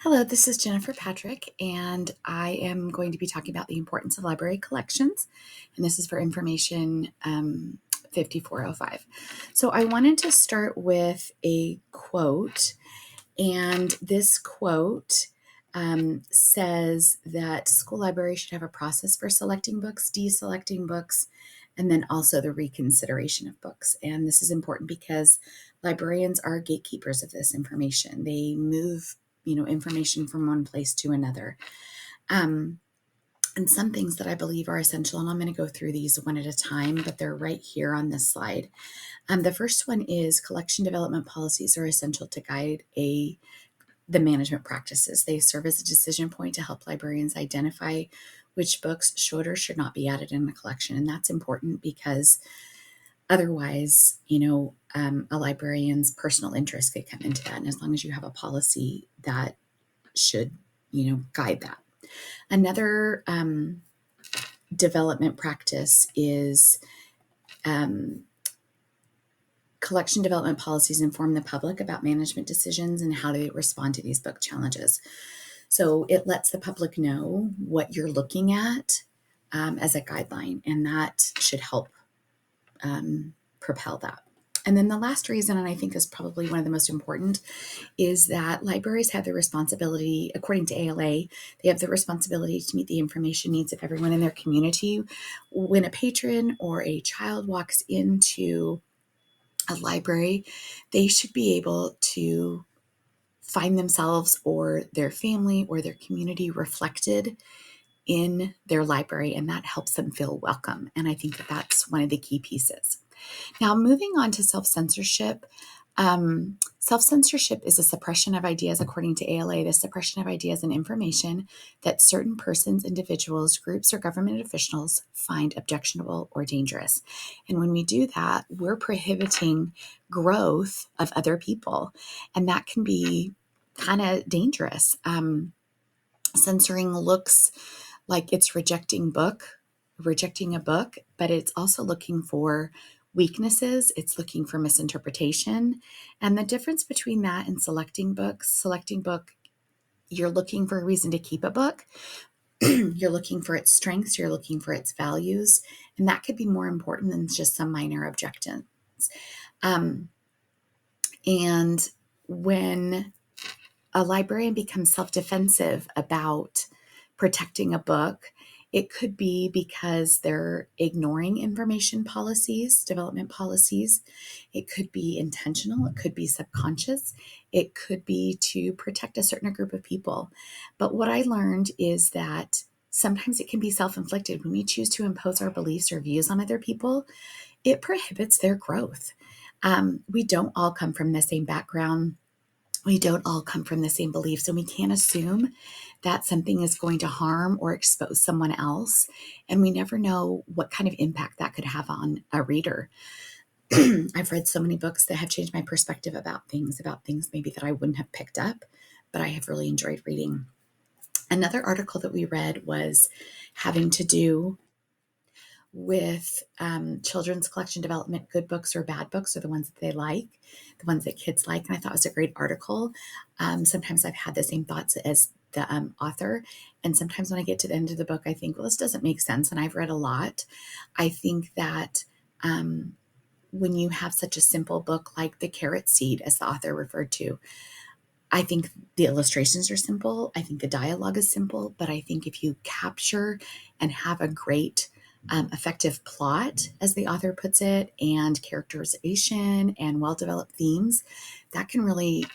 Hello, this is Jennifer Patrick, and I am going to be talking about the importance of library collections. And this is for information 5405. So, I wanted to start with a quote, and this quote says that school libraries should have a process for selecting books, deselecting books, and then also the reconsideration of books. And this is important because librarians are gatekeepers of this information. They move information from one place to another. Um, and some things that I believe are essential, and I'm going to go through these one at a time, but they're right here on this slide. The first one is collection development policies are essential to guide the management practices. They serve as a decision point to help librarians identify which books should or should not be added in the collection. And that's important because otherwise, a librarian's personal interest could come into that. And as long as you have a policy that should, guide that. Another development practice is collection development policies inform the public about management decisions and how they respond to these book challenges. So it lets the public know what you're looking at as a guideline, and that should help propel that. And then the last reason, and I think is probably one of the most important, is that libraries have the responsibility, according to ALA, they have the responsibility to meet the information needs of everyone in their community. When a patron or a child walks into a library, they should be able to find themselves or their family or their community reflected in their library, and that helps them feel welcome. And I think that that's one of the key pieces. Now, moving on to self-censorship. Self-censorship is a suppression of ideas, according to ALA, the suppression of ideas and information that certain persons, individuals, groups, or government officials find objectionable or dangerous. And when we do that, we're prohibiting growth of other people, and that can be kind of dangerous. Censoring looks like it's rejecting a book, but it's also looking for weaknesses. It's looking for misinterpretation. And the difference between that and selecting book, you're looking for a reason to keep a book. You're looking for its strengths. You're looking for its values. And that could be more important than just some minor objections. And when a librarian becomes self-defensive about protecting a book, it could be because they're ignoring information policies, development policies. It could be intentional. It could be subconscious. It could be to protect a certain group of people. But what I learned is that sometimes it can be self-inflicted. When we choose to impose our beliefs or views on other people, it prohibits their growth. We don't all come from the same background. We don't all come from the same beliefs, and we can't assume that something is going to harm or expose someone else. And we never know what kind of impact that could have on a reader. I've read so many books that have changed my perspective about things maybe that I wouldn't have picked up, but I have really enjoyed reading. Another article that we read was having to do with children's collection development. Good books or bad books are the ones that they like, the ones that kids like. And I thought it was a great article. Sometimes I've had the same thoughts as the author. And sometimes when I get to the end of the book, I think, well, this doesn't make sense. And I've read a lot. I think that when you have such a simple book like The Carrot Seed, as the author referred to, I think the illustrations are simple. I think the dialogue is simple. But I think if you capture and have a great effective plot, as the author puts it, and characterization and well-developed themes, that can really,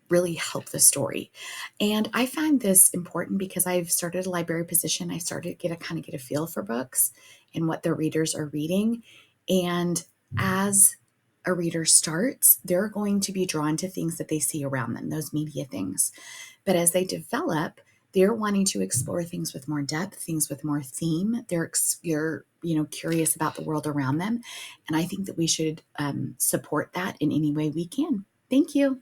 really help the story. And I find this important because I've started a library position. I started to get a feel for books and what the readers are reading. And as a reader starts, they're going to be drawn to things that they see around them, those media things. But as they develop, they're wanting to explore things with more depth, things with more theme. They're curious about the world around them, and I think that we should support that in any way we can. Thank you.